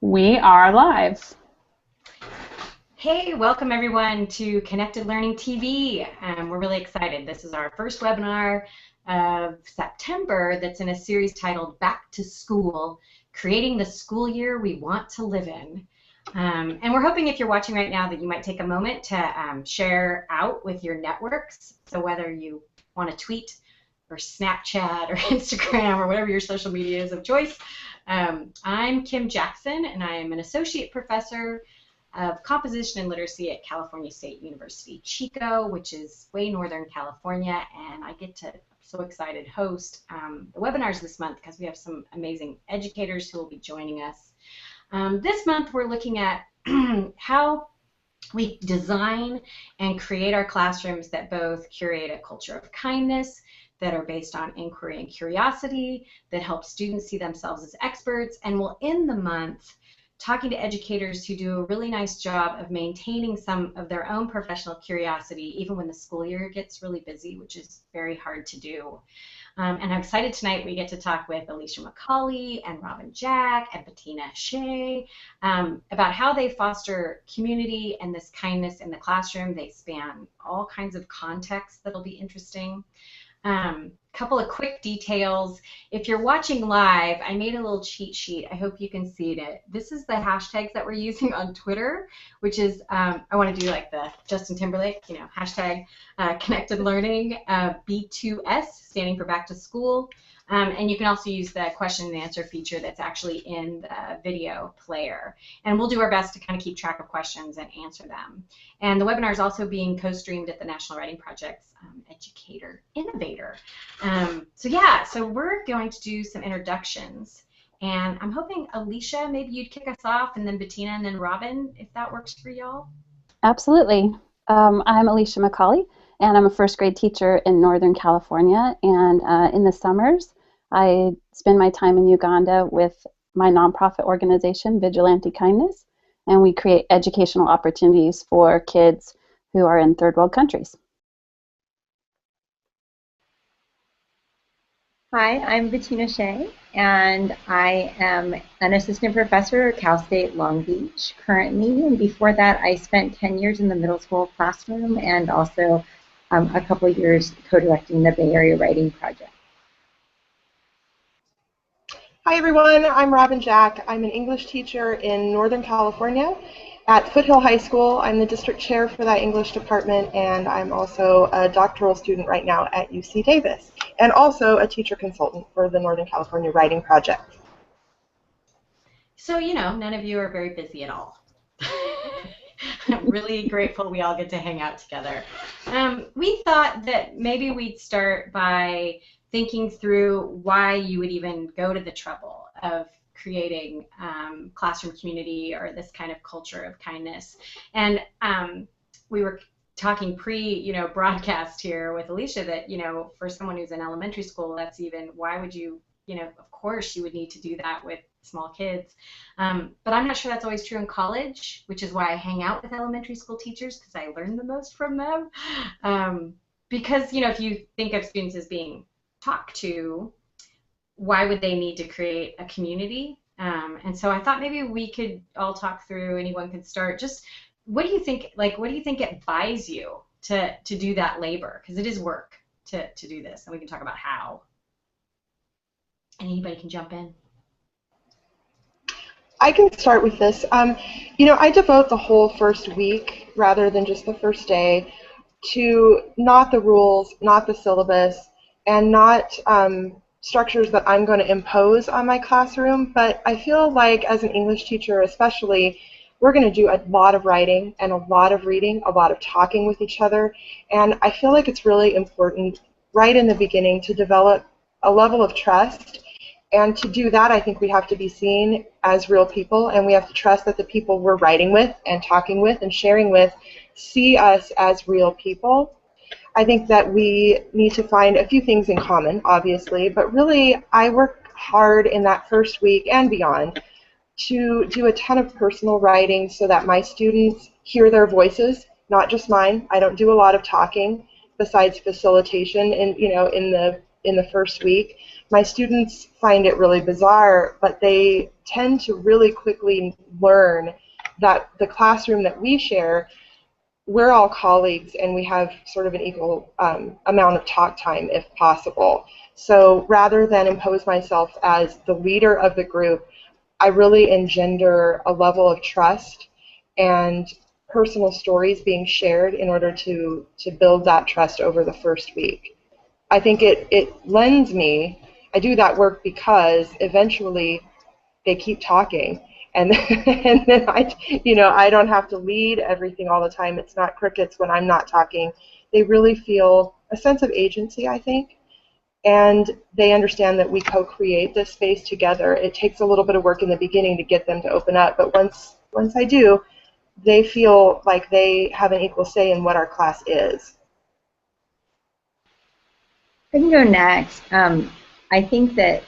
We are live. Hey, welcome everyone to Connected Learning TV. We're really excited. This is our first webinar of September that's in a series titled Back to School, Creating the School Year We Want to Live in. And we're hoping if you're watching right now that you might take a moment to share out with your networks. So whether you want to tweet or Snapchat or Instagram or whatever your social media is of choice. I'm Kim Jaxon, and I am an associate professor of composition and literacy at California State University, Chico, which is way northern California, and I get to, so excited, host the webinars this month because we have some amazing educators who will be joining us. This month we're looking at how we design and create our classrooms that both curate a culture of kindness, that are based on inquiry and curiosity, that help students see themselves as experts, and we'll end the month talking to educators who do a really nice job of maintaining some of their own professional curiosity even when the school year gets really busy, which is very hard to do. And I'm excited tonight we get to talk with Alicia McCauley and Robbin Jack and Betina Hsieh about how they foster community and this kindness in the classroom. They span all kinds of contexts that'll be interesting. Couple of quick details. If you're watching live, I made a little cheat sheet. I hope you can see it. This is the hashtags that we're using on Twitter, which is, I want to do like the Justin Timberlake, hashtag connected learning, B2S, standing for back to school. And you can also use the question and answer feature that's actually in the video player. And we'll do our best to kind of keep track of questions and answer them. And the webinar is also being co-streamed at the National Writing Project's Educator Innovator. So we're going to do some introductions. And I'm hoping, Alicia, maybe you'd kick us off, and then Betina, and then Robbin, if that works for y'all. Absolutely. I'm Alicia McCauley, and I'm a first grade teacher in Northern California. And in the summers, I spend my time in Uganda with my nonprofit organization, Vigilante Kindness, and we create educational opportunities for kids who are in third world countries. Hi, I'm Betina Hsieh, and I am an assistant professor at Cal State Long Beach currently, and before that I spent 10 years in the middle school classroom and also a couple of years co-directing the Bay Area Writing Project. Hi everyone, I'm Robbin Jack. I'm an English teacher in Northern California at Foothill High School. I'm the district chair for that English department, and I'm also a doctoral student right now at UC Davis, and also a teacher consultant for the Northern California Writing Project. So, none of you are very busy at all. I'm really grateful we all get to hang out together. We thought that maybe we'd start by thinking through why you would even go to the trouble of creating classroom community or this kind of culture of kindness. And we were talking broadcast here with Alicia that, for someone who's in elementary school, that's even, why would you, of course you would need to do that with small kids. But I'm not sure that's always true in college, which is why I hang out with elementary school teachers, because I learn the most from them. Because, if you think of students as being talked to, why would they need to create a community? And so I thought maybe we could all talk through, anyone could start, just what do you think, what do you think it buys you to do that labor? Because it is work to do this, and we can talk about how. Anybody can jump in. I can start with this. I devote the whole first week, rather than just the first day, to not the rules, not the syllabus, and not structures that I'm going to impose on my classroom, but I feel like as an English teacher especially, we're going to do a lot of writing and a lot of reading, a lot of talking with each other, and I feel like it's really important right in the beginning to develop a level of trust. And to do that, I think we have to be seen as real people, and we have to trust that the people we're writing with and talking with and sharing with see us as real people. I think that we need to find a few things in common, obviously, but really I work hard in that first week and beyond to do a ton of personal writing so that my students hear their voices, not just mine. I don't do a lot of talking besides facilitation in the first week, my students find it really bizarre, but they tend to really quickly learn that the classroom that we share, we're all colleagues and we have sort of an equal amount of talk time if possible. So rather than impose myself as the leader of the group, I really engender a level of trust and personal stories being shared in order to build that trust over the first week. I think it lends me, I do that work because eventually they keep talking, and and then I don't have to lead everything all the time. It's not crickets when I'm not talking. They really feel a sense of agency, I think, and they understand that we co-create this space together. It takes a little bit of work in the beginning to get them to open up, but once I do, they feel like they have an equal say in what our class is. I can go next. I think that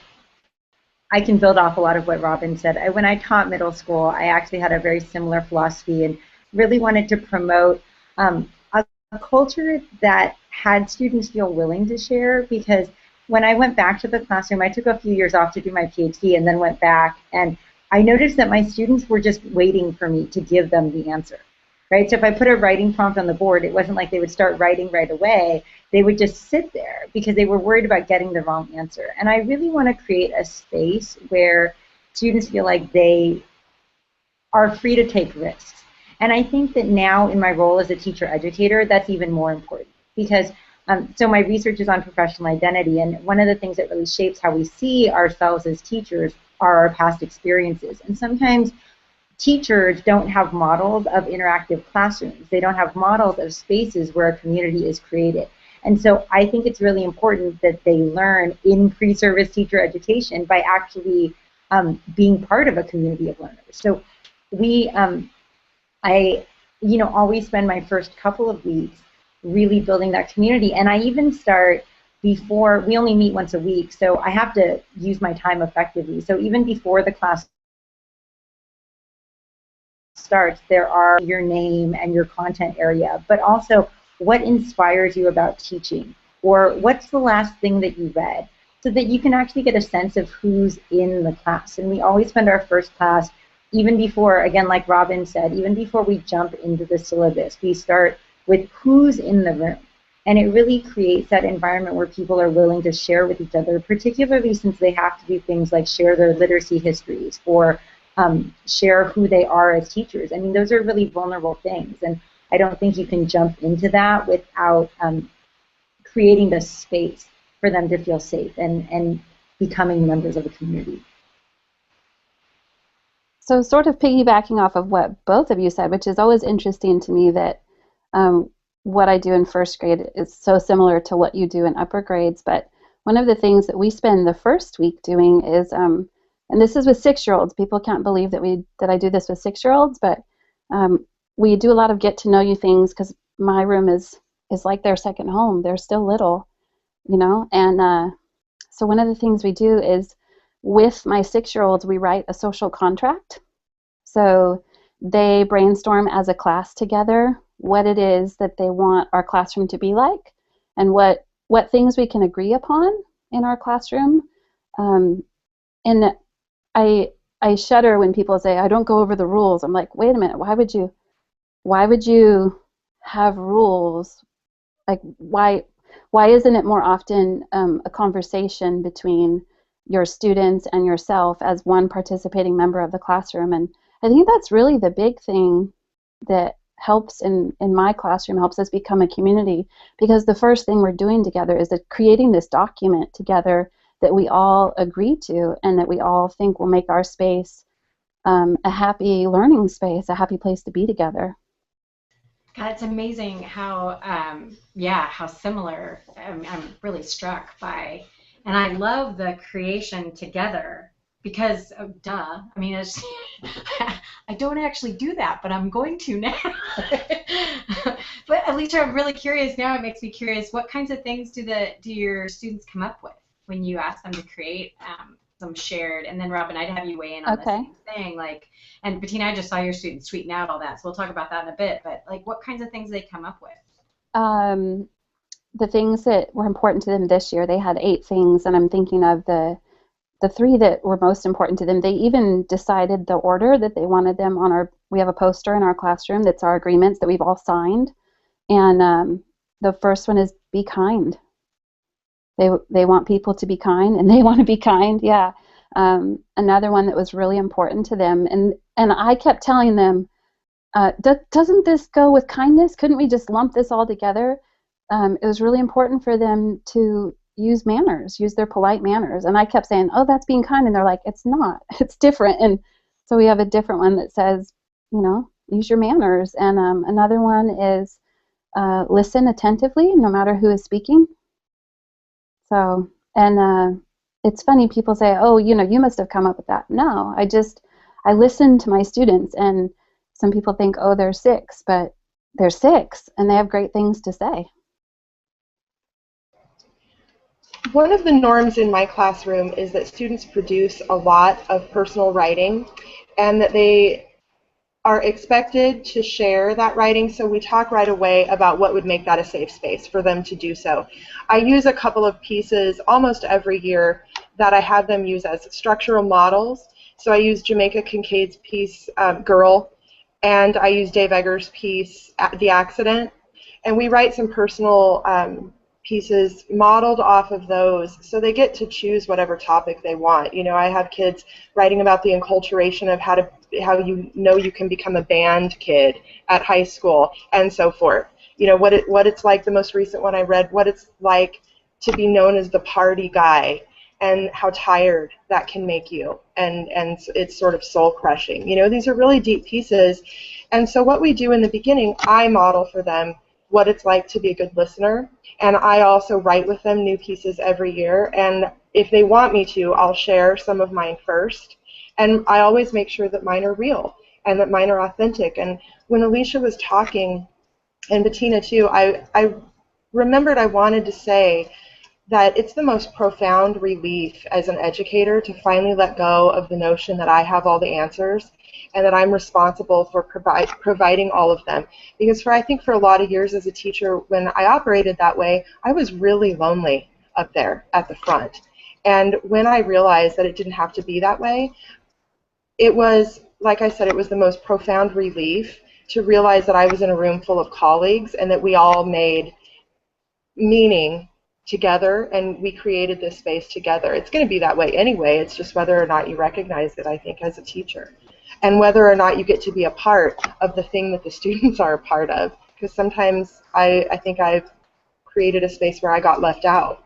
I can build off a lot of what Robbin said. When I taught middle school, I actually had a very similar philosophy and really wanted to promote a culture that had students feel willing to share, because when I went back to the classroom, I took a few years off to do my PhD and then went back, and I noticed that my students were just waiting for me to give them the answer. Right? So if I put a writing prompt on the board, it wasn't like they would start writing right away. They would just sit there because they were worried about getting the wrong answer. And I really want to create a space where students feel like they are free to take risks. And I think that now in my role as a teacher educator, that's even more important, because so my research is on professional identity, and one of the things that really shapes how we see ourselves as teachers are our past experiences. And sometimes teachers don't have models of interactive classrooms. They don't have models of spaces where a community is created. And so I think it's really important that they learn in pre-service teacher education by actually being part of a community of learners. So I always spend my first couple of weeks really building that community. And I even start before, we only meet once a week, so I have to use my time effectively. So even before the class starts, there are your name and your content area, but also what inspires you about teaching, or what's the last thing that you read, so that you can actually get a sense of who's in the class. And we always spend our first class, even before, again, like Robbin said, even before we jump into the syllabus, we start with who's in the room. And it really creates that environment where people are willing to share with each other, particularly since they have to do things like share their literacy histories or share who they are as teachers. I mean, those are really vulnerable things, and I don't think you can jump into that without creating the space for them to feel safe and becoming members of a community. So sort of piggybacking off of what both of you said, which is always interesting to me, that what I do in first grade is so similar to what you do in upper grades, but one of the things that we spend the first week doing is and this is with 6-year-olds. People can't believe that I do this with 6-year-olds, but we do a lot of get to know you things, because my room is like their second home. They're still little, and so one of the things we do is, with my 6-year-olds, we write a social contract. So they brainstorm as a class together what it is that they want our classroom to be like, and what things we can agree upon in our classroom. And I shudder when people say, I don't go over the rules. I'm like, wait a minute, why would you have rules? Like, why isn't it more often a conversation between your students and yourself as one participating member of the classroom? And I think that's really the big thing that helps in my classroom, helps us become a community, because the first thing we're doing together is creating this document together that we all agree to and that we all think will make our space a happy learning space, a happy place to be together. God, it's amazing how, how similar I'm really struck by. And I love the creation together, because, I mean, I don't actually do that, but I'm going to now. But Alicia, I'm really curious now. It makes me curious. What kinds of things do your students come up with when you ask them to create some shared? And then Robbin, I'd have you weigh in on the same thing. Like, and Betina, I just saw your students tweeting out all that, so we'll talk about that in a bit. But like, what kinds of things do they come up with? the things that were important to them this year, they had 8 things, and I'm thinking of the 3 that were most important to them. They even decided the order that they wanted them on our. We have a poster in our classroom that's our agreements that we've all signed, and the first one is be kind. They want people to be kind, and they want to be kind. Yeah. Another one that was really important to them, and I kept telling them, doesn't this go with kindness? Couldn't we just lump this all together? It was really important for them to use manners, use their polite manners. And I kept saying, oh, that's being kind. And they're like, it's not. It's different. And so we have a different one that says, use your manners. And another one is listen attentively, no matter who is speaking. So, and it's funny, people say, oh, you must have come up with that. No, I listen to my students, and some people think, oh, they're 6, but they're 6, and they have great things to say. One of the norms in my classroom is that students produce a lot of personal writing, and that they are expected to share that writing, so we talk right away about what would make that a safe space for them to do so. I use a couple of pieces almost every year that I have them use as structural models. So I use Jamaica Kincaid's piece, Girl, and I use Dave Eggers' piece, The Accident, and we write some personal pieces modeled off of those, so they get to choose whatever topic they want. I have kids writing about the enculturation of how you can become a band kid at high school and so forth. What it's like. The most recent one I read, what it's like to be known as the party guy, and how tired that can make you, and it's sort of soul crushing. These are really deep pieces, and so what we do in the beginning, I model for them what it's like to be a good listener, and I also write with them new pieces every year, and if they want me to, I'll share some of mine first, and I always make sure that mine are real and that mine are authentic. And when Alicia was talking, and Betina too, I remembered I wanted to say that it's the most profound relief as an educator to finally let go of the notion that I have all the answers and that I'm responsible for providing all of them. Because I think for a lot of years as a teacher, when I operated that way, I was really lonely up there at the front. And when I realized that it didn't have to be that way, it was, like I said, it was the most profound relief to realize that I was in a room full of colleagues and that we all made meaning together, and we created this space together. It's going to be that way anyway. It's just whether or not you recognize it, I think, as a teacher, and whether or not you get to be a part of the thing that the students are a part of. Because sometimes I think I've created a space where I got left out.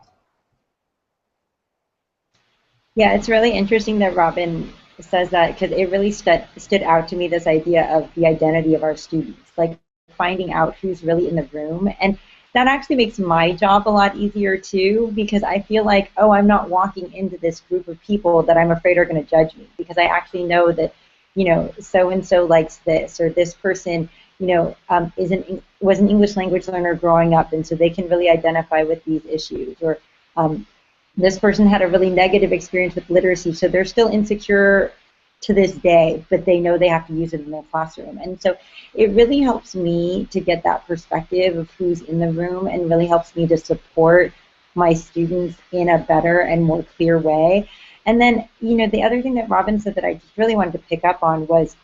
Yeah, it's really interesting that Robbin says that, because it really stood out to me, this idea of the identity of our students, like finding out who's really in the room. And that actually makes my job a lot easier too, because I feel like, oh, I'm not walking into this group of people that I'm afraid are going to judge me, because I actually know that, so-and-so likes this, or this person, was an English language learner growing up, and so they can really identify with these issues, or this person had a really negative experience with literacy, so they're still insecure to this day, but they know they have to use it in their classroom. And so it really helps me to get that perspective of who's in the room, and really helps me to support my students in a better and more clear way. And then, the other thing that Robbin said that I just really wanted to pick up on was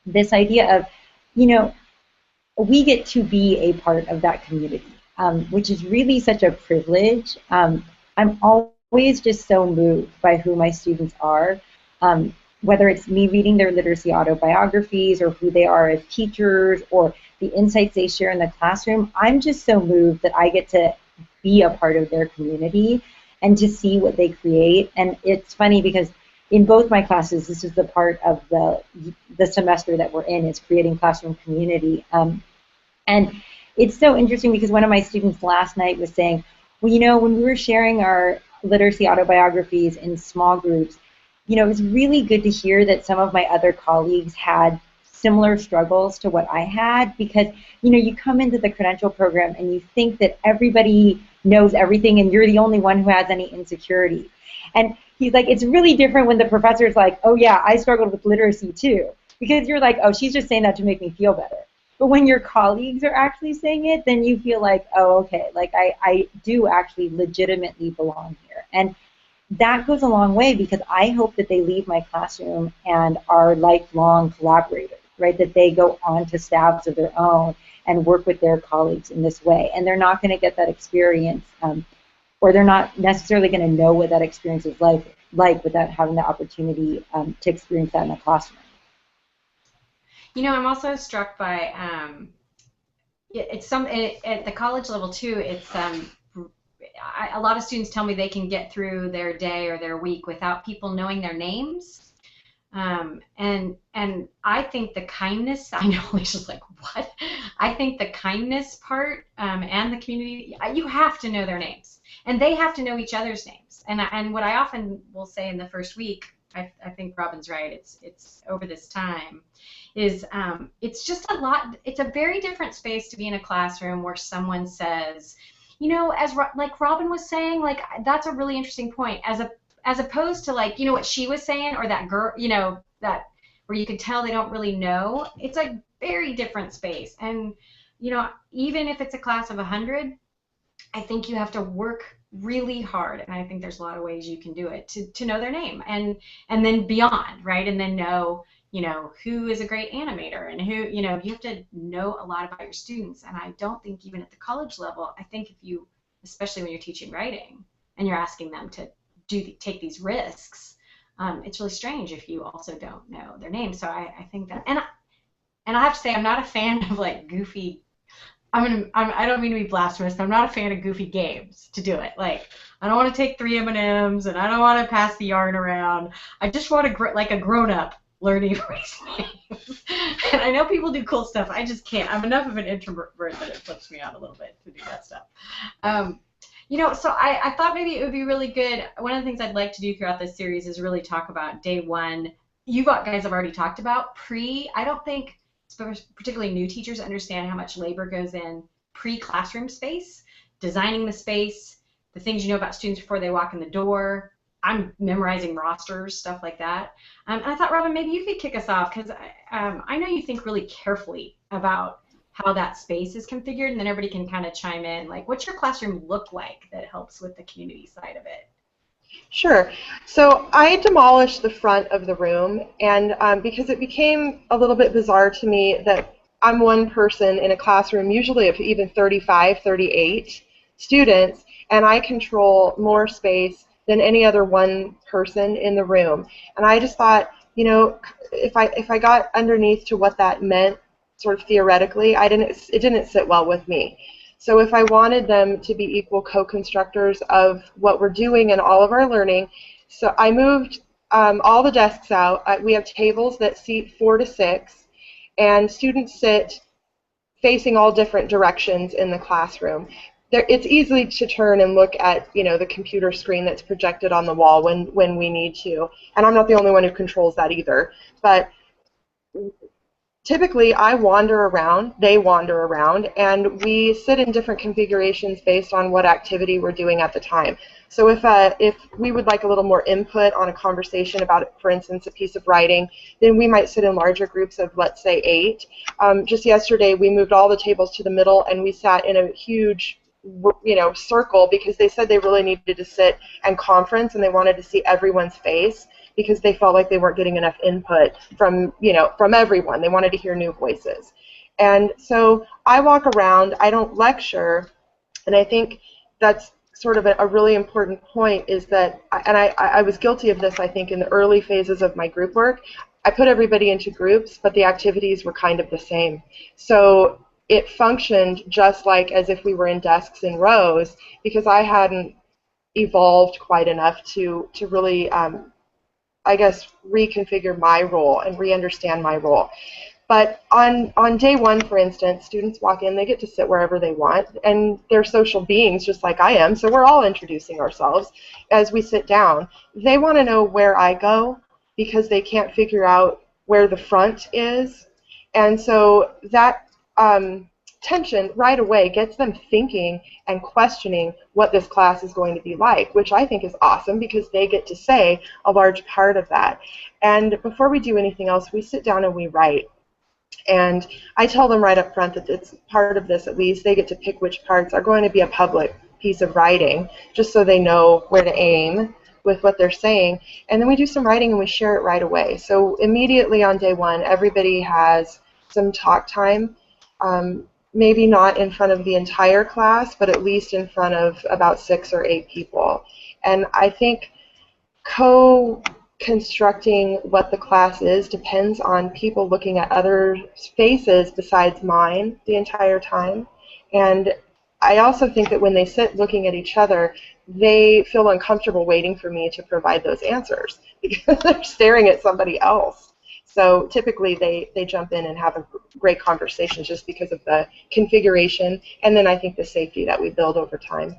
this idea of, we get to be a part of that community, which is really such a privilege. I'm always just so moved by who my students are. Whether it's me reading their literacy autobiographies, or who they are as teachers, or the insights they share in the classroom, I'm just so moved that I get to be a part of their community and to see what they create. And it's funny because in both my classes, this is the part of the semester that we're in, is creating classroom community. And it's so interesting because one of my students last night was saying, well, when we were sharing our literacy autobiographies in small groups, it was really good to hear that some of my other colleagues had similar struggles to what I had, because, you come into the credential program and you think that everybody knows everything and you're the only one who has any insecurity. And he's like, it's really different when the professor's like, oh yeah, I struggled with literacy too. Because you're like, oh, she's just saying that to make me feel better. But when your colleagues are actually saying it, then you feel like, oh, okay, like I do actually legitimately belong here. And that goes a long way, because I hope that they leave my classroom and are lifelong collaborators, right? That they go on to staffs of their own and work with their colleagues in this way. And they're not going to get that experience, or they're not necessarily going to know what that experience is like without having the opportunity to experience that in a classroom. You know, I'm also struck by at the college level too. It's a lot of students tell me they can get through their day or their week without people knowing their names. And I think the kindness, I know Alicia's like, what? I think the kindness part and the community, you have to know their names, and they have to know each other's names. And what I often will say in the first week, I think Robbin's right, it's over this time, is it's just a lot, it's a very different space to be in a classroom where someone says, you know, like Robbin was saying, like, that's a really interesting point, as opposed to, like, you know, what she was saying, or that girl, you know, that where you can tell they don't really know. It's a very different space. And, you know, even if it's a class of 100, I think you have to work really hard, and I think there's a lot of ways you can do it to know their name, and then beyond, right? And then know, you know, who is a great animator, and who, you know, you have to know a lot about your students. And I don't think even at the college level, I think if you, especially when you're teaching writing and you're asking them to take these risks, it's really strange if you also don't know their name. So I think that, and I have to say, I'm not a fan of, like, goofy, I don't mean to be blasphemous, but I'm not a fan of goofy games to do it. Like, I don't want to take 3 M&Ms, and I don't want to pass the yarn around. I just want to, like a grown-up, learning everybody's names. And I know people do cool stuff. I just can't. I'm enough of an introvert that it flips me out a little bit to do that stuff. You know, so I thought maybe it would be really good. One of the things I'd like to do throughout this series is really talk about day one. You guys have already talked about I don't think particularly new teachers understand how much labor goes in pre-classroom space, designing the space, the things you know about students before they walk in the door. I'm memorizing rosters, stuff like that. And I thought, Robbin, maybe you could kick us off, because I know you think really carefully about how that space is configured, and then everybody can kind of chime in. Like, what's your classroom look like that helps with the community side of it? Sure. So I demolished the front of the room, and because it became a little bit bizarre to me that I'm one person in a classroom, usually of even 35, 38 students, and I control more space than any other one person in the room. And I just thought, you know, if I got underneath to what that meant, sort of theoretically, it didn't sit well with me. So if I wanted them to be equal co-constructors of what we're doing in all of our learning, so I moved all the desks out. We have tables that seat 4 to 6, and students sit facing all different directions in the classroom. It's easy to turn and look at, you know, the computer screen that's projected on the wall when we need to. And I'm not the only one who controls that either. But typically, I wander around, they wander around, and we sit in different configurations based on what activity we're doing at the time. So if we would like a little more input on a conversation about, for instance, a piece of writing, then we might sit in larger groups of, let's say, 8. Just yesterday, we moved all the tables to the middle, and we sat in a huge, you know, circle, because they said they really needed to sit and conference, and they wanted to see everyone's face, because they felt like they weren't getting enough input from, you know, from everyone. They wanted to hear new voices. And so I walk around, I don't lecture, and I think that's sort of a really important point, is that, and I was guilty of this, I think, in the early phases of my group work. I put everybody into groups, but the activities were kind of the same. So it functioned just like as if we were in desks in rows, because I hadn't evolved quite enough to really, I guess, reconfigure my role and re-understand my role. But on day one, for instance, students walk in, they get to sit wherever they want, and they're social beings just like I am, so we're all introducing ourselves as we sit down. They want to know where I go, because they can't figure out where the front is. And so that tension right away gets them thinking and questioning what this class is going to be like, which I think is awesome, because they get to say a large part of that. And before we do anything else, we sit down and we write. And I tell them right up front that it's part of this, at least they get to pick which parts are going to be a public piece of writing, just so they know where to aim with what they're saying. And then we do some writing and we share it right away. So immediately on day one, everybody has some talk time, maybe not in front of the entire class, but at least in front of about 6 or 8 people. And I think co-constructing what the class is depends on people looking at other faces besides mine the entire time. And I also think that when they sit looking at each other, they feel uncomfortable waiting for me to provide those answers because they're staring at somebody else. So typically they jump in and have a great conversation just because of the configuration, and then I think the safety that we build over time.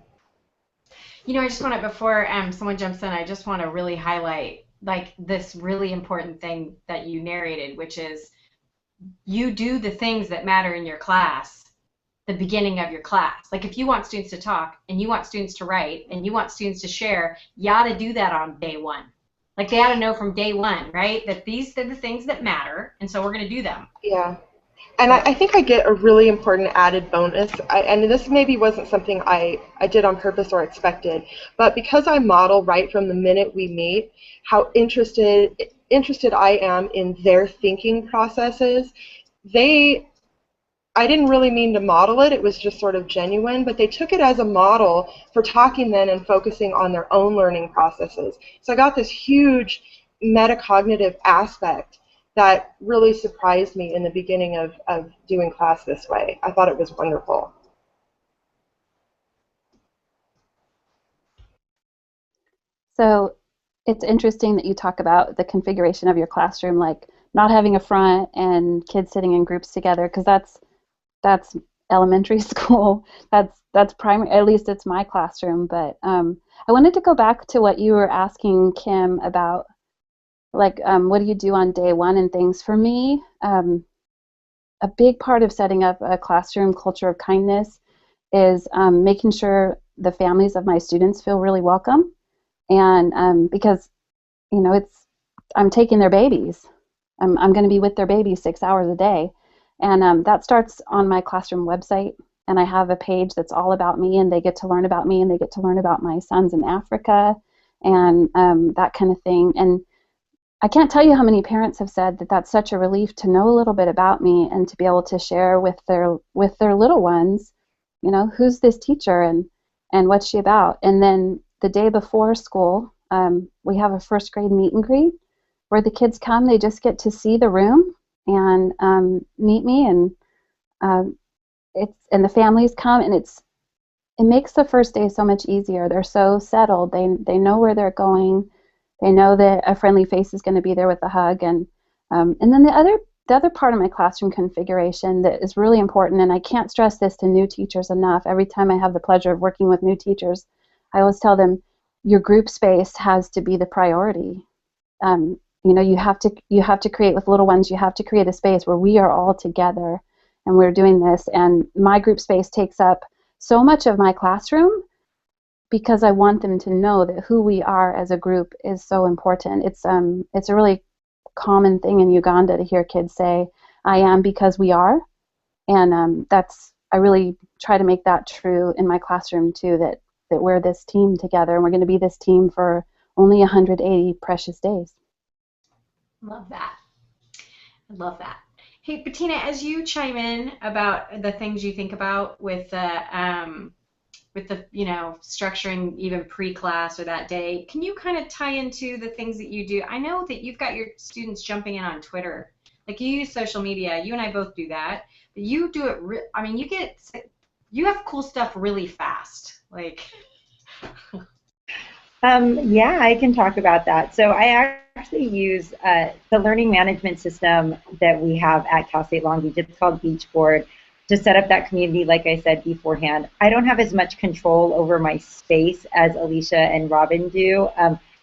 You know, I just want to, before someone jumps in, I just want to really highlight like this really important thing that you narrated, which is you do the things that matter in your class, the beginning of your class. Like if you want students to talk and you want students to write and you want students to share, you ought to do that on day one. Like they ought to know from day one, right, that these are the things that matter, and so we're going to do them. Yeah. And I think I get a really important added bonus, and this maybe wasn't something I did on purpose or expected, but because I model right from the minute we meet how interested I am in their thinking processes, I didn't really mean to model it, it was just sort of genuine, but they took it as a model for talking then and focusing on their own learning processes. So I got this huge metacognitive aspect that really surprised me in the beginning of doing class this way. I thought it was wonderful. So it's interesting that you talk about the configuration of your classroom, like not having a front and kids sitting in groups together, because that's elementary school. That's primary. At least it's my classroom. But I wanted to go back to what you were asking Kim about, like what do you do on day one and things. For me, a big part of setting up a classroom culture of kindness is making sure the families of my students feel really welcome. And because, you know, I'm taking their babies. I'm going to be with their babies 6 hours a day. And that starts on my classroom website. And I have a page that's all about me, and they get to learn about me, and they get to learn about my sons in Africa and that kind of thing. And I can't tell you how many parents have said that that's such a relief to know a little bit about me and to be able to share with their little ones, you know, who's this teacher and what's she about. And then the day before school, we have a first grade meet and greet where the kids come. They just get to see the room and meet me, and the families come, and it makes the first day so much easier. They're so settled. They know where they're going. They know that a friendly face is going to be there with a hug. And then the other part of my classroom configuration that is really important, and I can't stress this to new teachers enough. Every time I have the pleasure of working with new teachers, I always tell them your group space has to be the priority. You know, you have to create with little ones. You have to create a space where we are all together and we're doing this. And my group space takes up so much of my classroom because I want them to know that who we are as a group is so important. It's a really common thing in Uganda to hear kids say, "I am because we are," and I really try to make that true in my classroom too. That we're this team together, and we're going to be this team for only 180 precious days. Love that. I love that. Hey, Betina, as you chime in about the things you think about with the you know, structuring even pre-class or that day, can you kind of tie into the things that you do? I know that you've got your students jumping in on Twitter. Like you use social media. You and I both do that. But you do it. I mean, you have cool stuff really fast. Like. Yeah, I can talk about that. So I actually use the learning management system that we have at Cal State Long Beach. It's called Beachboard, to set up that community, like I said beforehand. I don't have as much control over my space as Alicia and Robbin do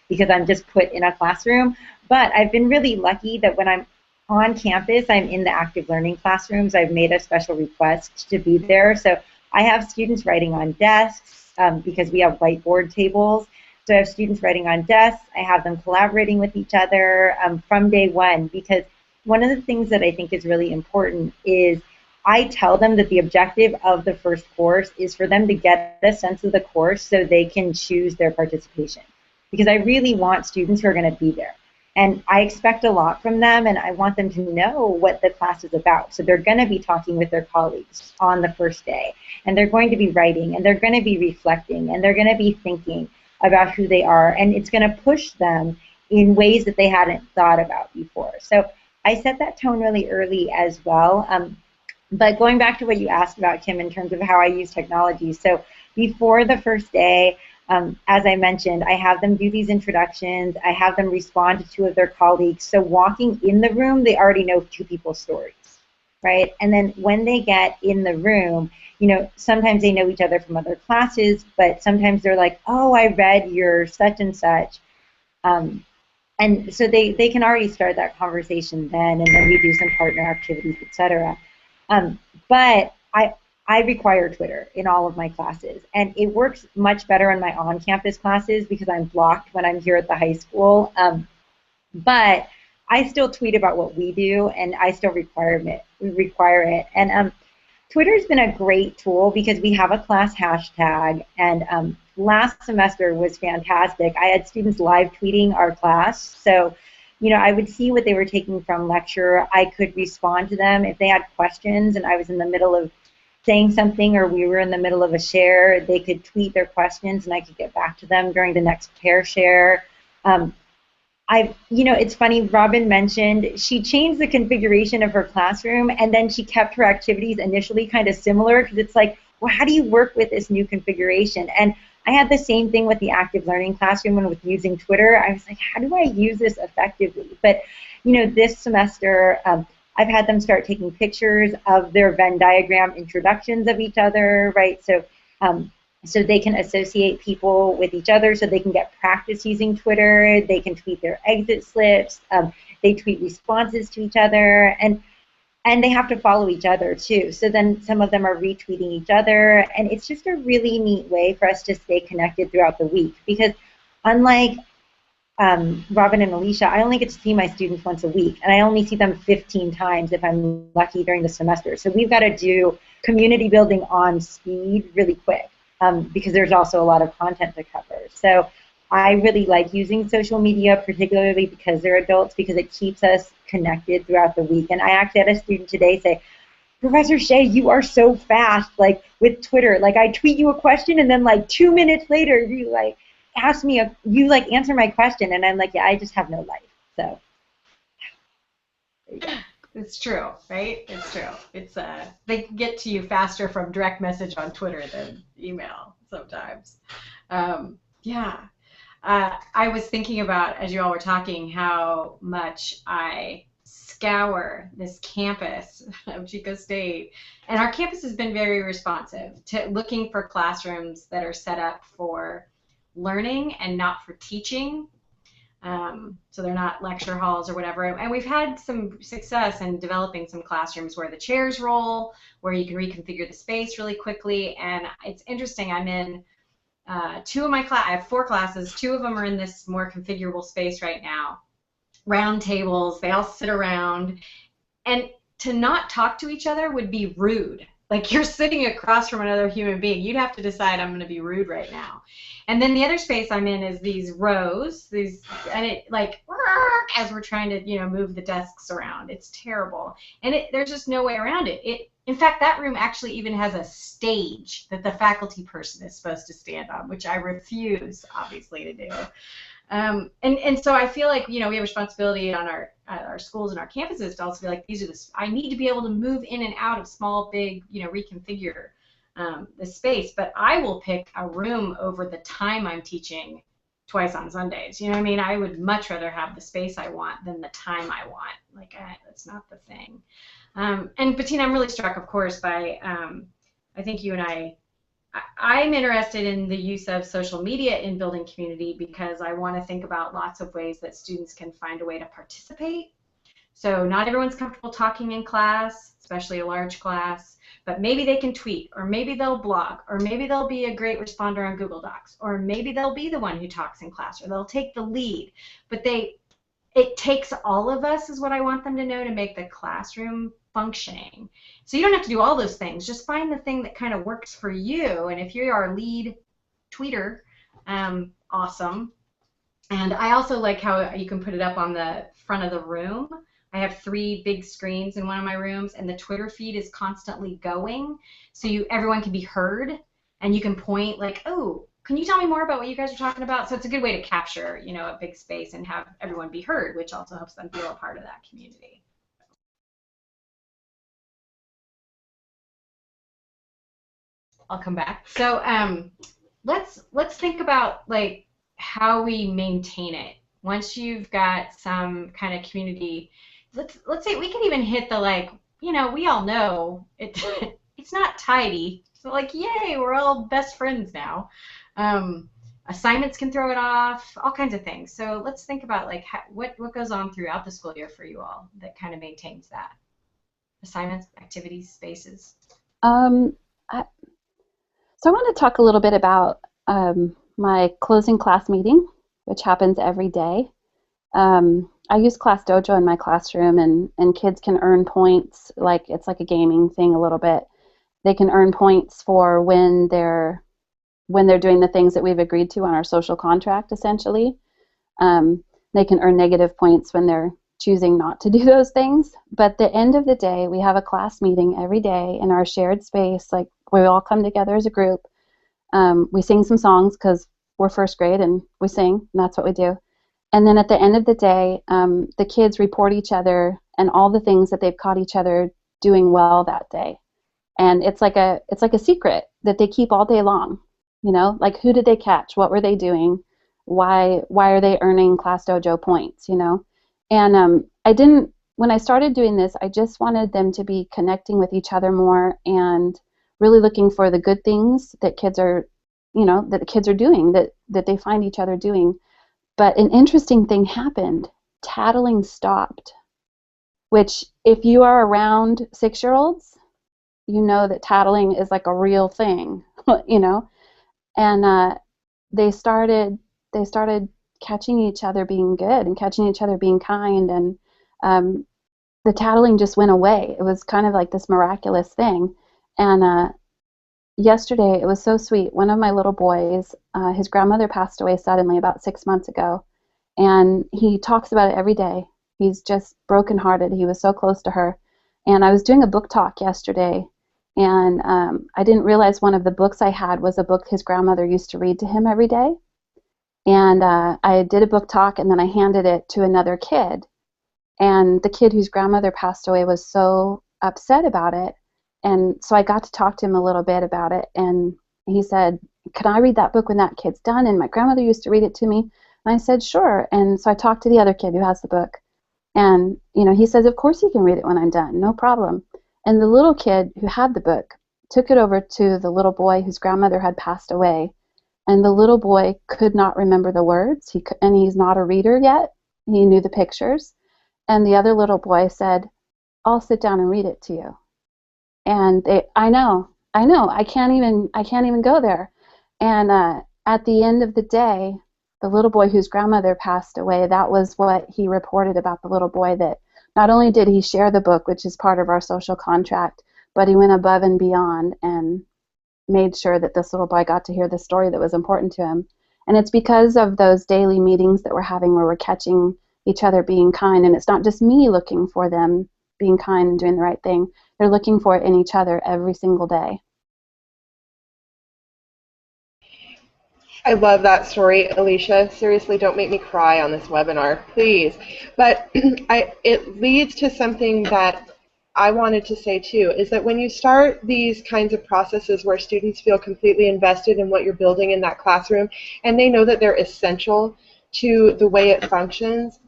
because I'm just put in a classroom. But I've been really lucky that when I'm on campus, I'm in the active learning classrooms. I've made a special request to be there. So I have students writing on desks because we have whiteboard tables. So I have students writing on desks. I have them collaborating with each other from day one because one of the things that I think is really important is I tell them that the objective of the first course is for them to get a sense of the course so they can choose their participation. Because I really want students who are going to be there. And I expect a lot from them, and I want them to know what the class is about. So they're going to be talking with their colleagues on the first day, and they're going to be writing, and they're going to be reflecting, and they're going to be thinking about who they are, and it's going to push them in ways that they hadn't thought about before. So I set that tone really early as well. But going back to what you asked about, Kim, in terms of how I use technology, so before the first day, as I mentioned, I have them do these introductions. I have them respond to two of their colleagues. So walking in the room, they already know two people's stories, right? And then when they get in the room, you know, sometimes they know each other from other classes, but sometimes they're like, oh, I read your such and such. And so they can already start that conversation then, and then we do some partner activities, etc. But I require Twitter in all of my classes, and it works much better in my on-campus classes because I'm blocked when I'm here at the high school. But I still tweet about what we do, and I still require it. And Twitter's been a great tool because we have a class hashtag, and last semester was fantastic. I had students live tweeting our class, so you know, I would see what they were taking from lecture. I could respond to them if they had questions and I was in the middle of saying something or we were in the middle of a share. They could tweet their questions and I could get back to them during the next pair share. You know, it's funny, Robbin mentioned she changed the configuration of her classroom and then she kept her activities initially kind of similar because it's like, well, how do you work with this new configuration? And I had the same thing with the active learning classroom and with using Twitter. I was like, how do I use this effectively? But, you know, this semester, I've had them start taking pictures of their Venn diagram introductions of each other, right? So, so they can associate people with each other, so they can get practice using Twitter. They can tweet their exit slips. They tweet responses to each other, and they have to follow each other too. So then some of them are retweeting each other, and it's just a really neat way for us to stay connected throughout the week. Because unlike Robbin and Alicia, I only get to see my students once a week, and I only see them 15 times if I'm lucky during the semester. So we've got to do community building on speed really quick because there's also a lot of content to cover. So I really like using social media, particularly because they're adults, because it keeps us connected throughout the week. And I actually had a student today say, Professor Shay, you are so fast, like with Twitter. Like I tweet you a question, and then like 2 minutes later, you like ask me, you like answer my question, and I'm like, yeah, I just have no life. So there you go. It's true, right? It's true. It's they can get to you faster from direct message on Twitter than email sometimes. Yeah. I was thinking about, as you all were talking, how much I scour this campus of Chico State. And our campus has been very responsive to looking for classrooms that are set up for learning and not for teaching. So they're not lecture halls or whatever. And we've had some success in developing some classrooms where the chairs roll, where you can reconfigure the space really quickly. And it's interesting, I'm in two of my I have 4 classes. 2 of them are in this more configurable space right now. Round tables, they all sit around. And to not talk to each other would be rude. Like you're sitting across from another human being. You'd have to decide, I'm going to be rude right now. And then the other space I'm in is these rows, and it like, as we're trying to, you know, move the desks around. It's terrible. And there's just no way around it. In fact, that room actually even has a stage that the faculty person is supposed to stand on, which I refuse, obviously, to do. And so I feel like, you know, we have responsibility on our schools and our campuses to also be like, I need to be able to move in and out of small, big, you know, reconfigure the space. But I will pick a room over the time I'm teaching twice on Sundays. You know what I mean? I would much rather have the space I want than the time I want. Like, that's not the thing. And Betina, I'm really struck, of course, by, I think you and I'm interested in the use of social media in building community because I want to think about lots of ways that students can find a way to participate. So not everyone's comfortable talking in class, especially a large class, but maybe they can tweet, or maybe they'll blog, or maybe they'll be a great responder on Google Docs, or maybe they'll be the one who talks in class, or they'll take the lead. But it takes all of us, is what I want them to know, to make the classroom functioning. So you don't have to do all those things. Just find the thing that kind of works for you. And if you're our lead tweeter, awesome. And I also like how you can put it up on the front of the room. I have 3 big screens in one of my rooms, and the Twitter feed is constantly going, so everyone can be heard, and you can point like, oh, can you tell me more about what you guys are talking about? So it's a good way to capture, a big space and have everyone be heard, which also helps them feel a part of that community. I'll come back. So let's think about like how we maintain it. Once you've got some kind of community, let's say we can even hit the like, we all know it's not tidy. So like, yay, we're all best friends now. Assignments can throw it off, all kinds of things. So let's think about like what goes on throughout the school year for you all that kind of maintains that. Assignments, activities, spaces. So I want to talk a little bit about my closing class meeting, which happens every day. I use Class Dojo in my classroom, and kids can earn points. It's like a gaming thing a little bit. They can earn points for when they're doing the things that we've agreed to on our social contract, essentially. They can earn negative points when they're choosing not to do those things. But at the end of the day, we have a class meeting every day in our shared space. Like, we all come together as a group. We sing some songs because we're first grade and we sing, and that's what we do. And then at the end of the day, the kids report each other and all the things that they've caught each other doing well that day. And it's like a secret that they keep all day long. Like, who did they catch? What were they doing? Why are they earning Class Dojo points? And when I started doing this, I just wanted them to be connecting with each other more and really looking for the good things that kids are, that the kids are doing, that they find each other doing. But an interesting thing happened. Tattling stopped, which, if you are around 6-year-olds, you know that tattling is like a real thing, and they started catching each other being good and catching each other being kind, and the tattling just went away. It was kind of like this miraculous thing. And yesterday, it was so sweet. One of my little boys, his grandmother passed away suddenly about 6 months ago, and he talks about it every day. He's just brokenhearted. He was so close to her. And I was doing a book talk yesterday, and I didn't realize one of the books I had was a book his grandmother used to read to him every day. And I did a book talk, and then I handed it to another kid. And the kid whose grandmother passed away was so upset about it. And so I got to talk to him a little bit about it. And he said, "Can I read that book when that kid's done? And my grandmother used to read it to me." And I said, "Sure." And so I talked to the other kid who has the book. And, he says, "Of course you can read it when I'm done. No problem." And the little kid who had the book took it over to the little boy whose grandmother had passed away. And the little boy could not remember the words. And he's not a reader yet. He knew the pictures. And the other little boy said, "I'll sit down and read it to you." And I know, I can't even go there. And at the end of the day, the little boy whose grandmother passed away, that was what he reported about the little boy, that not only did he share the book, which is part of our social contract, but he went above and beyond and made sure that this little boy got to hear the story that was important to him. And it's because of those daily meetings that we're having where we're catching each other being kind. And it's not just me looking for them being kind and doing the right thing. They're looking for it in each other every single day. I love that story, Alicia. Seriously, don't make me cry on this webinar, please. But it leads to something that I wanted to say too, is that when you start these kinds of processes where students feel completely invested in what you're building in that classroom, and they know that they're essential to the way it functions,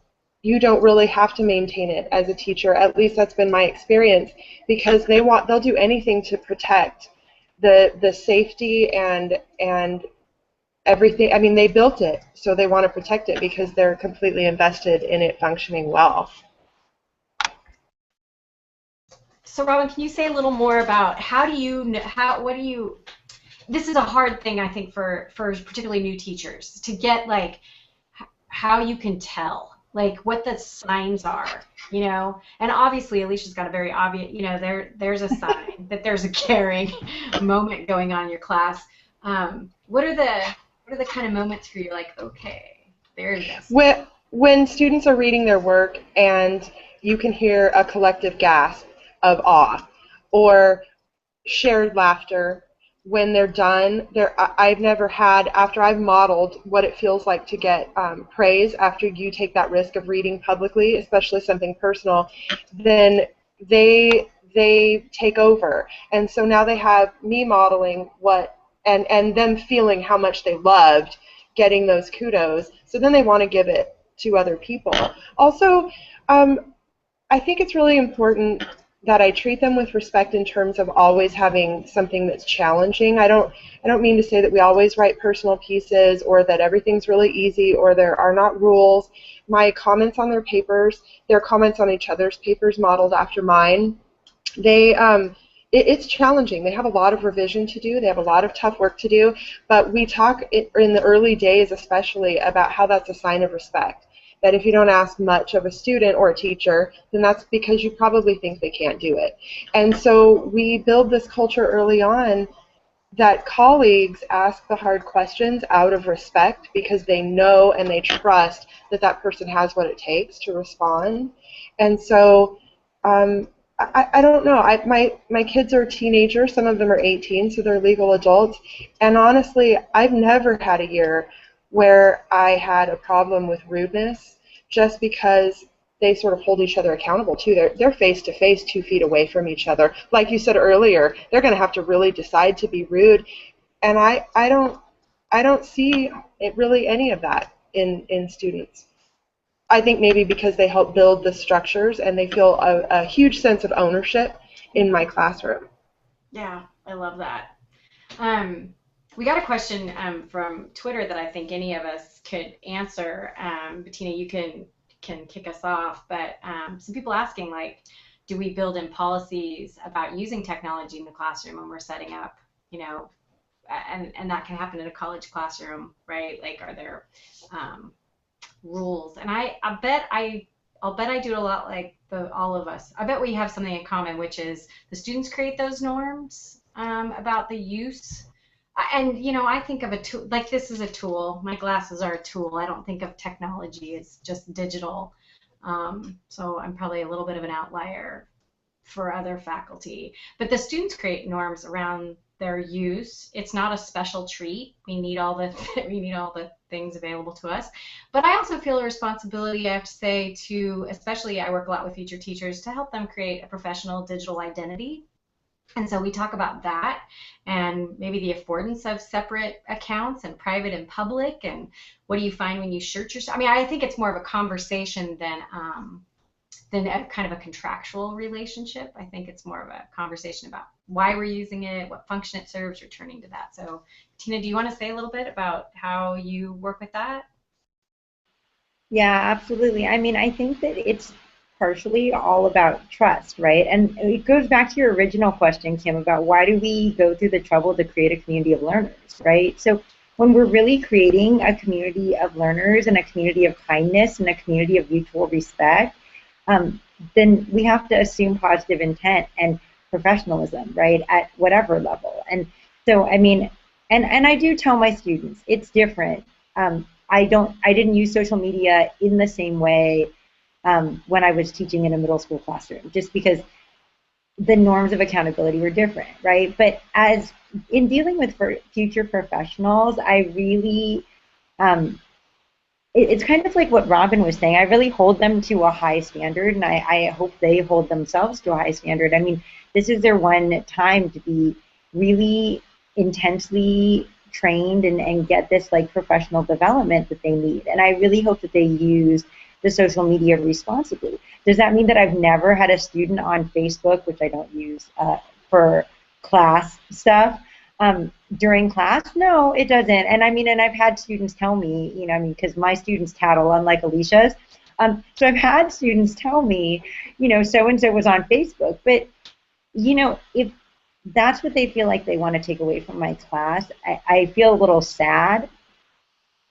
you don't really have to maintain it as a teacher. At least that's been my experience, because they'll do anything to protect the safety and everything. I mean, they built it, so they want to protect it because they're completely invested in it functioning well. So Robbin, can you say a little more about this is a hard thing, I think, for particularly new teachers, to get like how you can tell like what the signs are, you know? And obviously Alicia's got a very obvious, you know, there's a sign that there's a caring moment going on in your class. What are the kind of moments where you're like, okay, there it is? When students are reading their work and you can hear a collective gasp of awe or shared laughter when they're done. I've never had, after I've modeled what it feels like to get praise after you take that risk of reading publicly, especially something personal, then they take over. And so now they have me modeling what, and them feeling how much they loved getting those kudos. So then they want to give it to other people. Also, I think it's really important that I treat them with respect in terms of always having something that's challenging. I don't mean to say that we always write personal pieces or that everything's really easy or there are not rules. My comments on their papers, their comments on each other's papers modeled after mine, it's challenging. They have a lot of revision to do. They have a lot of tough work to do. But we talk in the early days especially about how that's a sign of respect. That if you don't ask much of a student or a teacher, then that's because you probably think they can't do it. And so we build this culture early on that colleagues ask the hard questions out of respect because they know and they trust that that person has what it takes to respond. And so I don't know. My kids are teenagers. Some of them are 18, so they're legal adults. And honestly, I've never had a year where I had a problem with rudeness just because they sort of hold each other accountable too. They're face to face, 2 feet away from each other. Like you said earlier, they're going to have to really decide to be rude, and I don't see it really any of that in students. I think maybe because they help build the structures and they feel a huge sense of ownership in my classroom. Yeah, I love that. We got a question from Twitter that I think any of us could answer. Betina, you can kick us off, but some people asking, like, do we build in policies about using technology in the classroom when we're setting up, you know, and that can happen in a college classroom, right? Like, are there rules? And I'll bet I do a lot like all of us. I bet we have something in common, which is the students create those norms about the use. And, you know, I think of a tool, like this is a tool. My glasses are a tool. I don't think of technology as just digital. So I'm probably a little bit of an outlier for other faculty. But the students create norms around their use. It's not a special treat. We need all the things available to us. But I also feel a responsibility, I have to say, to, especially I work a lot with future teachers, to help them create a professional digital identity. And so we talk about that and maybe the affordance of separate accounts and private and public, and what do you find when you search yourself. I mean, I think it's more of a conversation than a kind of a contractual relationship. I think it's more of a conversation about why we're using it, what function it serves, returning to that. So Tina, do you want to say a little bit about how you work with that? Yeah, absolutely. I mean, I think that it's partially all about trust, right? And it goes back to your original question, Kim, about why do we go through the trouble to create a community of learners, right? So when we're really creating a community of learners and a community of kindness and a community of mutual respect, then we have to assume positive intent and professionalism, right, at whatever level. And so, I mean, and I do tell my students, it's different. I didn't use social media in the same way when I was teaching in a middle school classroom, just because the norms of accountability were different, right? But as in dealing with future professionals, I really, it's kind of like what Robbin was saying. I really hold them to a high standard, and I hope they hold themselves to a high standard. I mean, this is their one time to be really intensely trained and get this like professional development that they need. And I really hope that they use the social media responsibly. Does that mean that I've never had a student on Facebook, which I don't use for class stuff, during class? No, it doesn't. And I mean, and I've had students tell me, you know, I mean, because my students tattle, unlike Alicia's. So I've had students tell me, you know, so-and-so was on Facebook. But, you know, if that's what they feel like they want to take away from my class, I feel a little sad.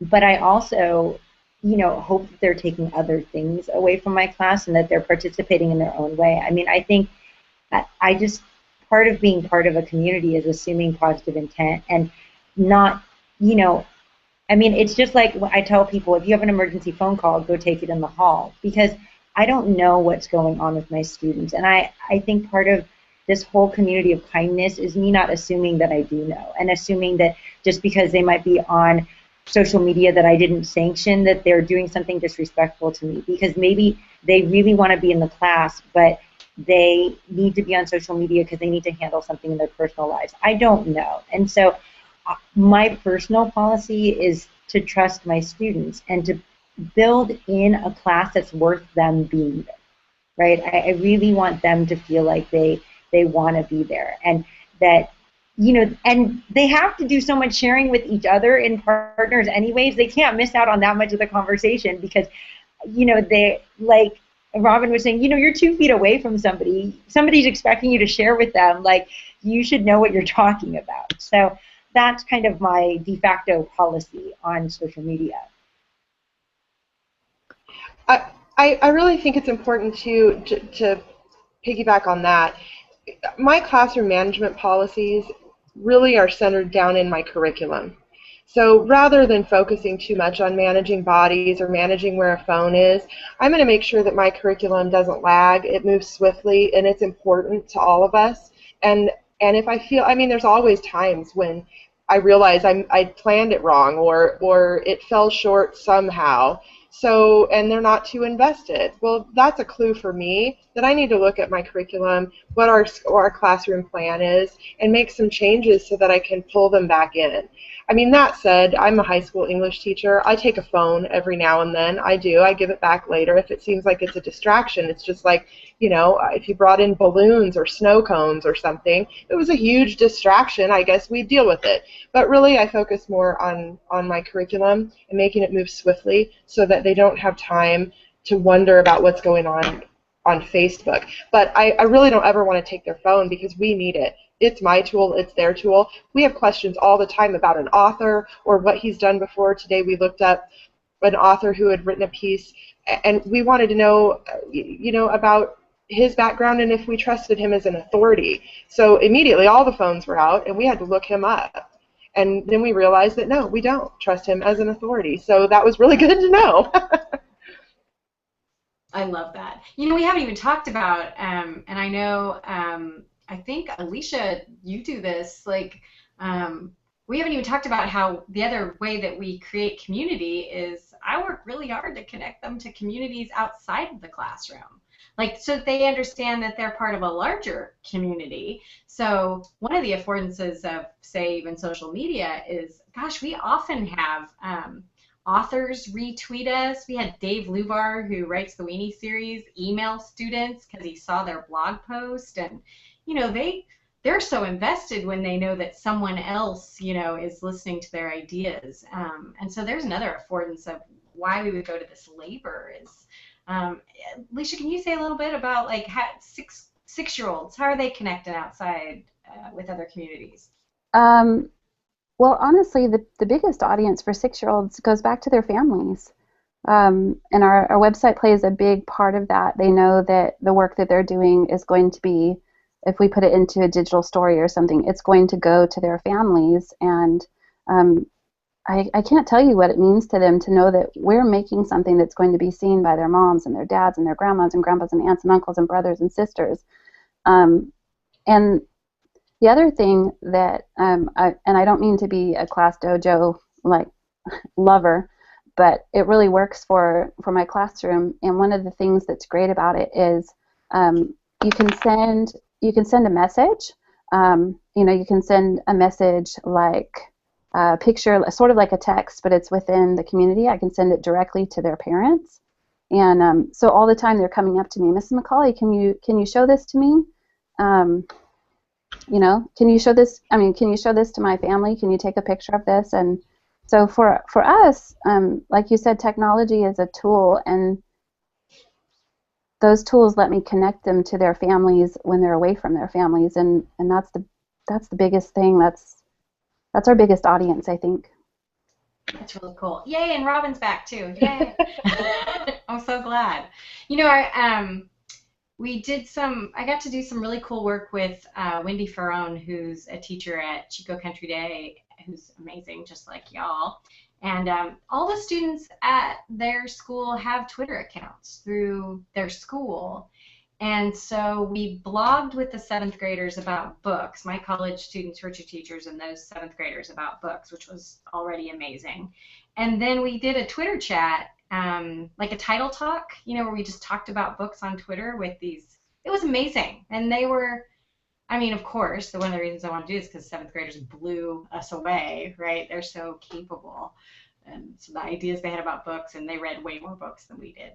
But I also hope that they're taking other things away from my class and that they're participating in their own way. I mean, I think I just, part of being part of a community is assuming positive intent and not, I mean, it's just like I tell people, if you have an emergency phone call, go take it in the hall, because I don't know what's going on with my students. And I think part of this whole community of kindness is me not assuming that I do know, and assuming that just because they might be on social media that I didn't sanction, that they're doing something disrespectful to me, because maybe they really want to be in the class, but they need to be on social media because they need to handle something in their personal lives. I don't know. And so my personal policy is to trust my students and to build in a class that's worth them being there, right? I really want them to feel like they want to be there, and that, and they have to do so much sharing with each other in partners anyways. They can't miss out on that much of the conversation because, they, like Robbin was saying, you're 2 feet away from somebody's expecting you to share with them, like, you should know what you're talking about. So that's kind of my de facto policy on social media. I really think it's important to piggyback on that. My classroom management policies really are centered down in my curriculum. So rather than focusing too much on managing bodies or managing where a phone is, I'm going to make sure that my curriculum doesn't lag, it moves swiftly, and it's important to all of us. And if I feel, I mean, there's always times when I realize I planned it wrong, or it fell short somehow. So, and they're not too invested. Well, that's a clue for me that I need to look at my curriculum, what our classroom plan is, and make some changes so that I can pull them back in. I mean, that said, I'm a high school English teacher. I take a phone every now and then. I do. I give it back later if it seems like it's a distraction. It's just like, if you brought in balloons or snow cones or something, it was a huge distraction. I guess we'd deal with it. But really, I focus more on my curriculum and making it move swiftly so that they don't have time to wonder about what's going on Facebook. But I really don't ever want to take their phone because we need it. It's my tool, it's their tool. We have questions all the time about an author or what he's done before. Today we looked up an author who had written a piece, and we wanted to know, about his background and if we trusted him as an authority. So immediately all the phones were out and we had to look him up. And then we realized that no, we don't trust him as an authority. So that was really good to know. I love that. We haven't even talked about, and I know, I think, Alicia, you do this, like, we haven't even talked about how the other way that we create community is I work really hard to connect them to communities outside of the classroom, like, so that they understand that they're part of a larger community. So one of the affordances of, say, even social media is, gosh, we often have authors retweet us. We had Dave Lubar, who writes the Weenie series, email students because he saw their blog post, and they're so invested when they know that someone else is listening to their ideas. And so there's another affordance of why we would go to this labor is, Alicia, can you say a little bit about, like, how six-year-olds, how are they connected outside with other communities? Well, honestly, the biggest audience for 6-year-olds goes back to their families. And our website plays a big part of that. They know that the work that they're doing is going to be, if we put it into a digital story or something, it's going to go to their families. And I can't tell you what it means to them to know that we're making something that's going to be seen by their moms and their dads and their grandmas and grandpas and aunts and uncles and brothers and sisters. And the other thing that, I don't mean to be a class dojo like lover, but it really works for my classroom. And one of the things that's great about it is you can send a message. You can send a message like a picture, sort of like a text, but it's within the community. I can send it directly to their parents, and so all the time they're coming up to me, Mrs. McCauley, can you show this to me? Can you show this? Can you show this to my family? Can you take a picture of this? And so for us, like you said, technology is a tool, and those tools let me connect them to their families when they're away from their families, and that's the biggest thing. That's our biggest audience, I think. That's really cool. Yay, and Robin's back too. Yay. I'm so glad. You know, I got to do some really cool work with Wendy Ferrone, who's a teacher at Chico Country Day, who's amazing, just like y'all. And all the students at their school have Twitter accounts through their school. And so we blogged with the seventh graders about books, my college students who are teachers and those seventh graders about books, which was already amazing. And then we did a Twitter chat, like a title talk, you know, where we just talked about books on Twitter with these. It was amazing. And they were, I mean, of course, one of the reasons I want to do this is because seventh graders blew us away, right? They're so capable. And so the ideas they had about books, and they read way more books than we did.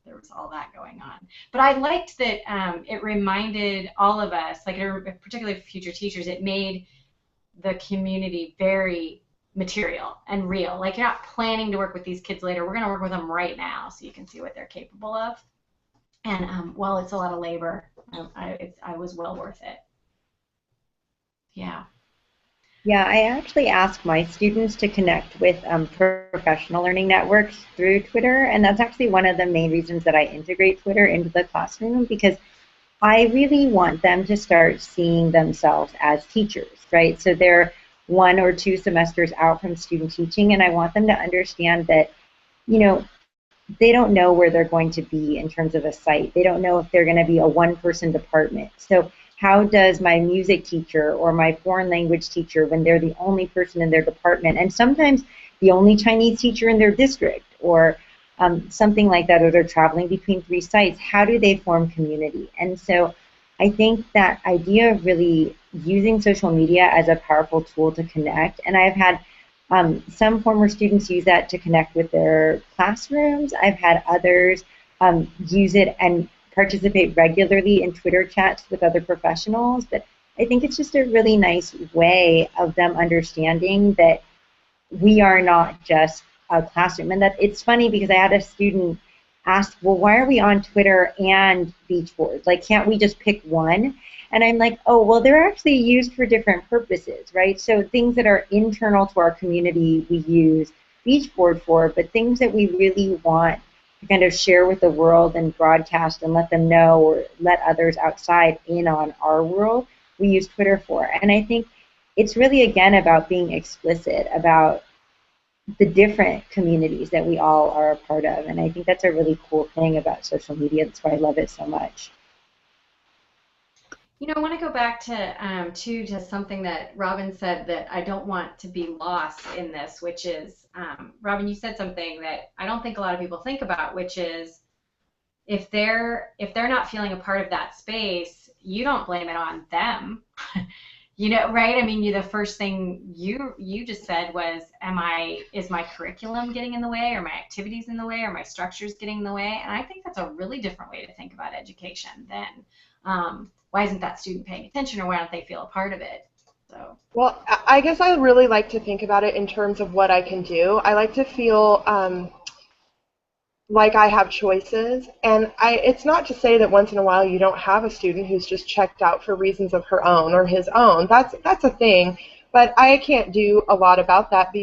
There was all that going on. But I liked that it reminded all of us, like particularly for future teachers, it made the community very material and real. Like you're not planning to work with these kids later. We're going to work with them right now so you can see what they're capable of. And while it's a lot of labor, I was well worth it. Yeah. Yeah, I actually ask my students to connect with professional learning networks through Twitter, and that's actually one of the main reasons that I integrate Twitter into the classroom, because I really want them to start seeing themselves as teachers, right? So they're 1 or 2 semesters out from student teaching, and I want them to understand that, you know, they don't know where they're going to be in terms of a site. They don't know if they're going to be a one-person department. So how does my music teacher or my foreign language teacher, when they're the only person in their department, and sometimes the only Chinese teacher in their district, or something like that, or they're traveling between 3 sites, how do they form community? And so I think that idea of really using social media as a powerful tool to connect, and I've had some former students use that to connect with their classrooms. I've had others use it and participate regularly in Twitter chats with other professionals, but I think it's just a really nice way of them understanding that we are not just a classroom. And that it's funny because I had a student ask, well, why are we on Twitter and Beachboard? Like, can't we just pick one? And I'm like, oh, well, they're actually used for different purposes, right? So things that are internal to our community we use Beachboard for, but things that we really want to kind of share with the world and broadcast and let them know, or let others outside in on our world, we use Twitter for. And I think it's really, again, about being explicit about the different communities that we all are a part of. And I think that's a really cool thing about social media. That's why I love it so much. You know, I want to go back to something that Robbin said that I don't want to be lost in this, which is, Robbin, you said something that I don't think a lot of people think about, which is if they're not feeling a part of that space, you don't blame it on them. You know, right? I mean, the first thing you just said was, is my curriculum getting in the way, or my activities in the way, or my structures getting in the way? And I think that's a really different way to think about education than why isn't that student paying attention, or why don't they feel a part of it? So. Well, I guess I really like to think about it in terms of what I can do. I like to feel like I have choices, and it's not to say that once in a while you don't have a student who's just checked out for reasons of her own or his own. That's a thing, but I can't do a lot about that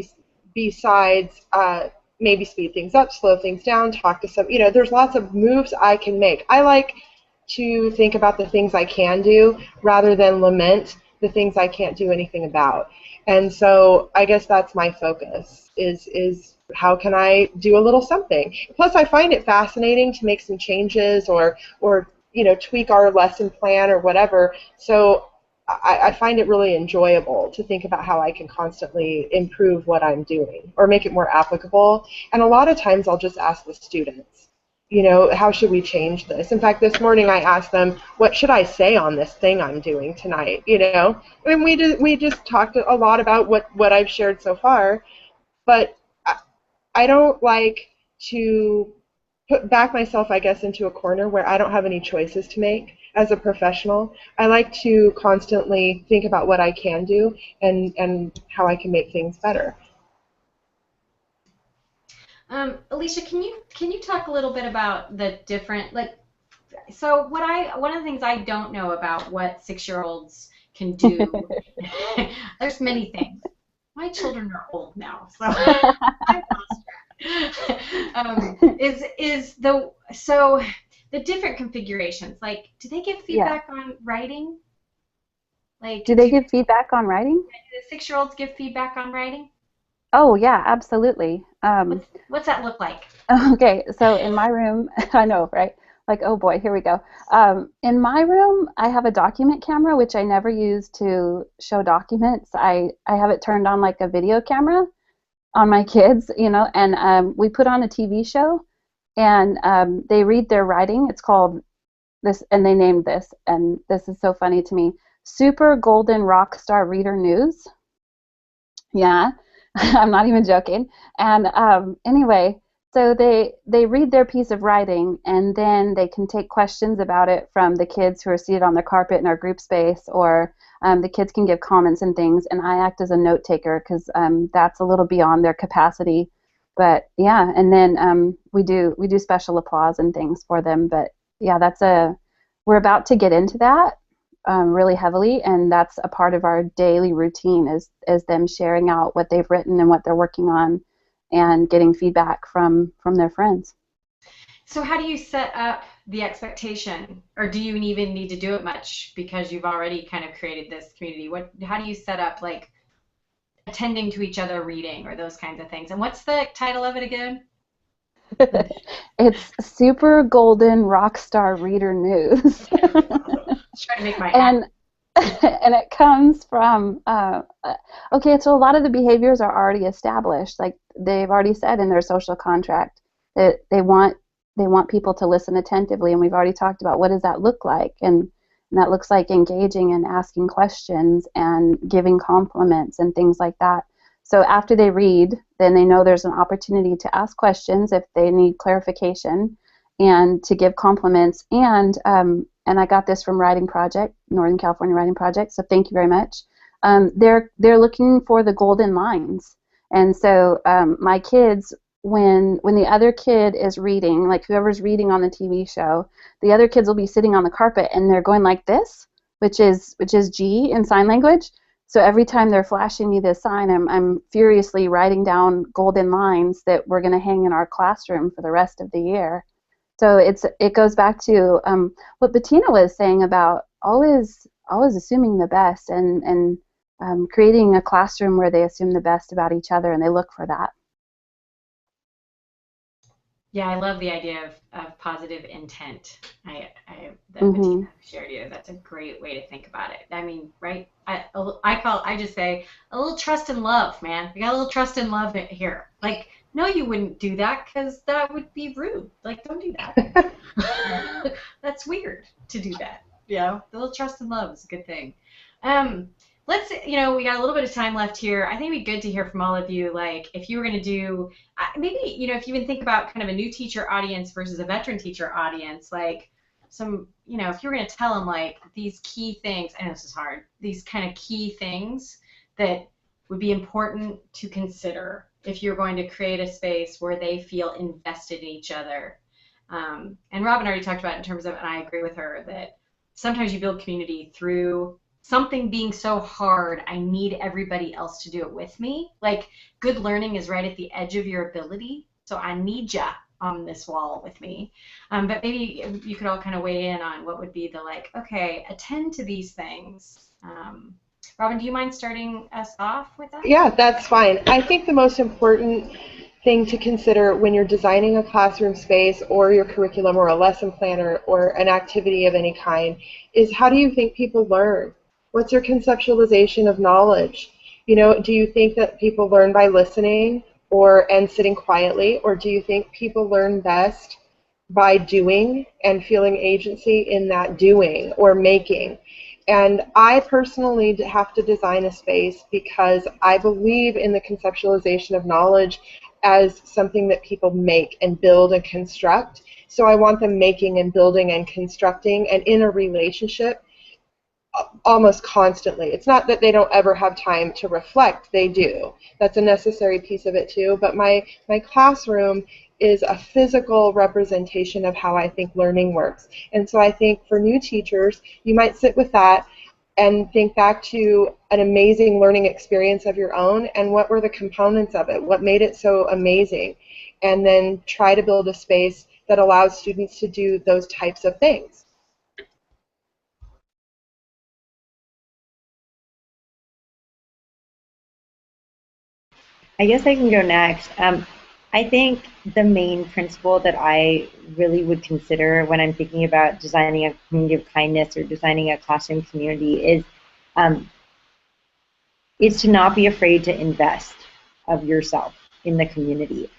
besides maybe speed things up, slow things down, talk to some, there's lots of moves I can make. I like to think about the things I can do rather than lament the things I can't do anything about. And so I guess that's my focus, is how can I do a little something? Plus, I find it fascinating to make some changes or tweak our lesson plan or whatever. So I find it really enjoyable to think about how I can constantly improve what I'm doing or make it more applicable. And a lot of times I'll just ask the students, how should we change this? In fact, this morning I asked them, what should I say on this thing I'm doing tonight? And we just talked a lot about what I've shared so far, but I don't like to back myself, I guess, into a corner where I don't have any choices to make as a professional. I like to constantly think about what I can do and how I can make things better. Alicia, can you talk a little bit about the different, so one of the things I don't know about what 6-year-olds can do, there's many things, My children are old now, so I've lost track. So the different configurations, like, do they give Yeah. feedback on writing? Like, Do they give feedback on writing? the 6-year-olds give feedback on writing? Oh, yeah, absolutely. What's that look like? Okay, so in my room, I know, right? Like, oh boy, here we go. In my room, I have a document camera, which I never use to show documents. I have it turned on like a video camera on my kids, and we put on a TV show, and they read their writing. It's called this, and they named this, and this is so funny to me, Super Golden Rock Star Reader News. Yeah, I'm not even joking. And anyway, so they read their piece of writing, and then they can take questions about it from the kids who are seated on the carpet in our group space, or the kids can give comments and things, and I act as a note taker because that's a little beyond their capacity. But yeah, and then we do special applause and things for them. But yeah, we're about to get into that really heavily, and that's a part of our daily routine is them sharing out what they've written and what they're working on, and getting feedback from their friends. So how do you set up the expectation, or do you even need to do it much because you've already kind of created this community? How do you set up like attending to each other reading or those kinds of things? And what's the title of it again? It's Super Golden Rockstar Reader News. Trying to make my and and it comes from okay, so a lot of the behaviors are already established. Like they've already said in their social contract that they want people to listen attentively, and we've already talked about what does that look like, and that looks like engaging and asking questions and giving compliments and things like that. So after they read, then they know there's an opportunity to ask questions if they need clarification, and to give compliments. And I got this from Writing Project, Northern California Writing Project, so thank you very much. They're looking for the golden lines. And so my kids, when the other kid is reading, like whoever's reading on the TV show, the other kids will be sitting on the carpet and they're going like this, which is G in sign language. So every time they're flashing me this sign, I'm furiously writing down golden lines that we're going to hang in our classroom for the rest of the year. So it goes back to what Betina was saying about always assuming the best, and creating a classroom where they assume the best about each other and they look for that. Yeah, I love the idea of positive intent. Betina shared you. That's a great way to think about it. I mean, right? I just say a little trust and love, man. We got a little trust and love here. Like, no, you wouldn't do that because that would be rude. Like, don't do that. That's weird to do that. A little trust and love is a good thing. We got a little bit of time left here. I think it'd be good to hear from all of you, like, if you were going to do, maybe, if you even think about kind of a new teacher audience versus a veteran teacher audience, like some, if you were going to tell them, like, these key things, I know this is hard, these kind of key things that would be important to consider if you're going to create a space where they feel invested in each other. And Robbin already talked about it in terms of, and I agree with her, that sometimes you build community through something being so hard, I need everybody else to do it with me. Like, good learning is right at the edge of your ability, so I need ya on this wall with me. But maybe you could all kind of weigh in on what would be the, like, okay, attend to these things. Robbin, do you mind starting us off with that? Yeah, that's fine. I think the most important thing to consider when you're designing a classroom space or your curriculum or a lesson planner or an activity of any kind is, how do you think people learn? What's your conceptualization of knowledge? Do you think that people learn by listening and sitting quietly, or do you think people learn best by doing and feeling agency in that doing or making? And I personally have to design a space because I believe in the conceptualization of knowledge as something that people make and build and construct. So I want them making and building and constructing and in a relationship almost constantly. It's not that they don't ever have time to reflect. They do. That's a necessary piece of it too. But my classroom is a physical representation of how I think learning works. And so I think for new teachers, you might sit with that and think back to an amazing learning experience of your own and what were the components of it, what made it so amazing, and then try to build a space that allows students to do those types of things. I guess I can go next. I think the main principle that I really would consider when I'm thinking about designing a community of kindness or designing a classroom community um, is to not be afraid to invest of yourself in the community.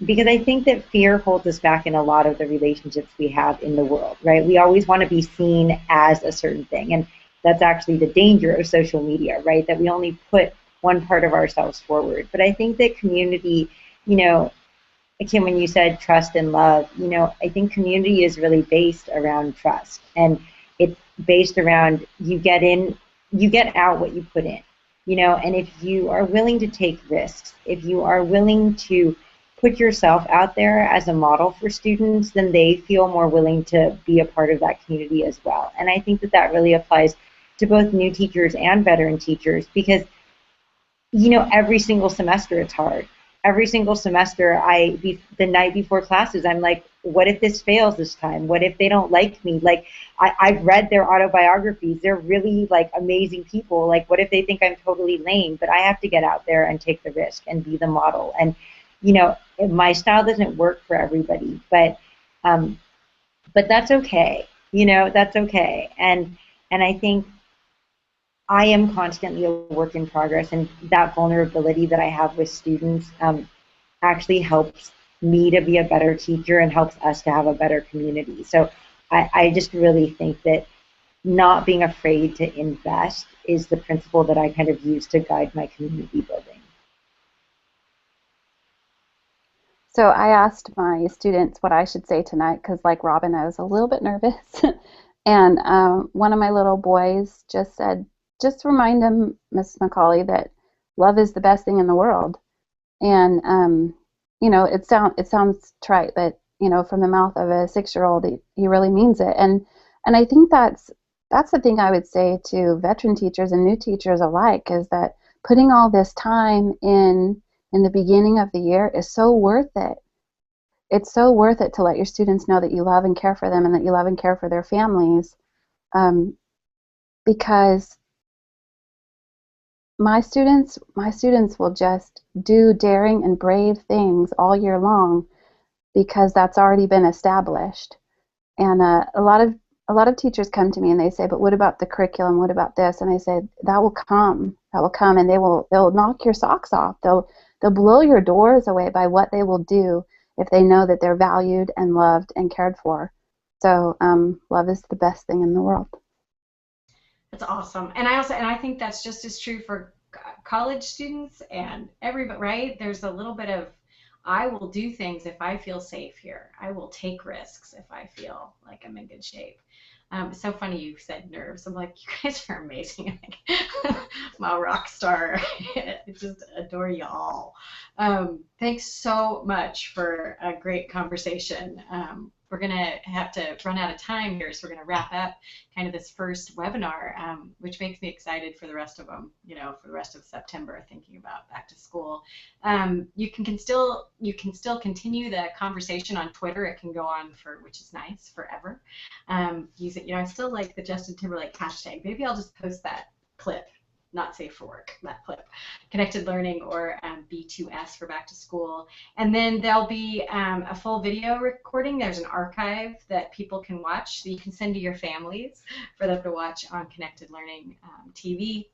Because I think that fear holds us back in a lot of the relationships we have in the world, right? We always want to be seen as a certain thing, and that's actually the danger of social media, right? That we only put one part of ourselves forward. But I think that community, you know, Kim, when you said trust and love, I think community is really based around trust, and it's based around you get in, you get out what you put in, and if you are willing to take risks, if you are willing to put yourself out there as a model for students, then they feel more willing to be a part of that community as well. And I think that that really applies to both new teachers and veteran teachers, because every single semester it's hard. Every single semester, the night before classes, I'm like, what if this fails this time? What if they don't like me? Like, I've read their autobiographies. They're really like amazing people. Like, what if they think I'm totally lame? But I have to get out there and take the risk and be the model. And, my style doesn't work for everybody, but that's okay. That's okay. And I think I am constantly a work in progress, and that vulnerability that I have with students actually helps me to be a better teacher and helps us to have a better community. So I just really think that not being afraid to invest is the principle that I kind of use to guide my community building. So I asked my students what I should say tonight because, like Robin, I was a little bit nervous. And one of my little boys just said, just remind him, Miss McCauley, that love is the best thing in the world. And it sounds trite, but from the mouth of a 6-year-old, he really means it. And I think that's the thing I would say to veteran teachers and new teachers alike, is that putting all this time in the beginning of the year is so worth it. It's so worth it to let your students know that you love and care for them and that you love and care for their families, because my students will just do daring and brave things all year long because that's already been established. And a lot of teachers come to me and they say, but what about the curriculum? What about this? And I said, that will come, and they'll knock your socks off. They'll blow your doors away by what they will do if they know that they're valued and loved and cared for. So love is the best thing in the world. That's awesome. And I think that's just as true for college students and everybody, right? There's a little bit of, I will do things if I feel safe here. I will take risks if I feel like I'm in good shape. It's so funny you said nerves. I'm like, you guys are amazing. I'm a rock star. I just adore you all. Thanks so much for a great conversation. We're going to have to run out of time here, so we're going to wrap up kind of this first webinar, which makes me excited for the rest of them, for the rest of September, thinking about back to school. You can still continue the conversation on Twitter. It can go on for, which is nice, forever. Use it. I still like the Justin Timberlake hashtag. Maybe I'll just post that clip. Not safe for work, that clip, connected learning, or B2S for back to school. And then there'll be a full video recording. There's an archive that people can watch, so you can send to your families for them to watch on Connected Learning TV.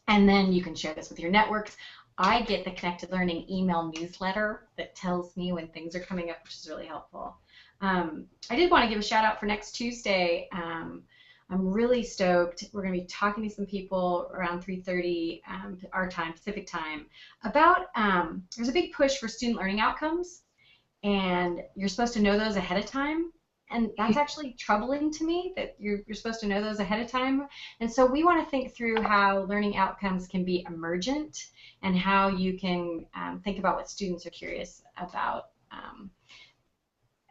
And then you can share this with your networks. I get the Connected Learning email newsletter that tells me when things are coming up, which is really helpful. I did want to give a shout out for next Tuesday. I'm really stoked. We're going to be talking to some people around 3:30 our time, Pacific time, about there's a big push for student learning outcomes, and you're supposed to know those ahead of time. And that's actually troubling to me, that you're supposed to know those ahead of time. And so we want to think through how learning outcomes can be emergent, and how you can think about what students are curious about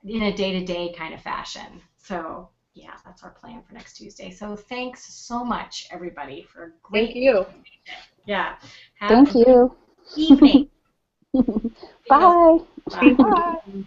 in a day-to-day kind of fashion. So yeah, that's our plan for next Tuesday. So thanks so much, everybody, for a great. Thank you. Yeah. Have Thank a you. great evening. Bye. Bye. Bye.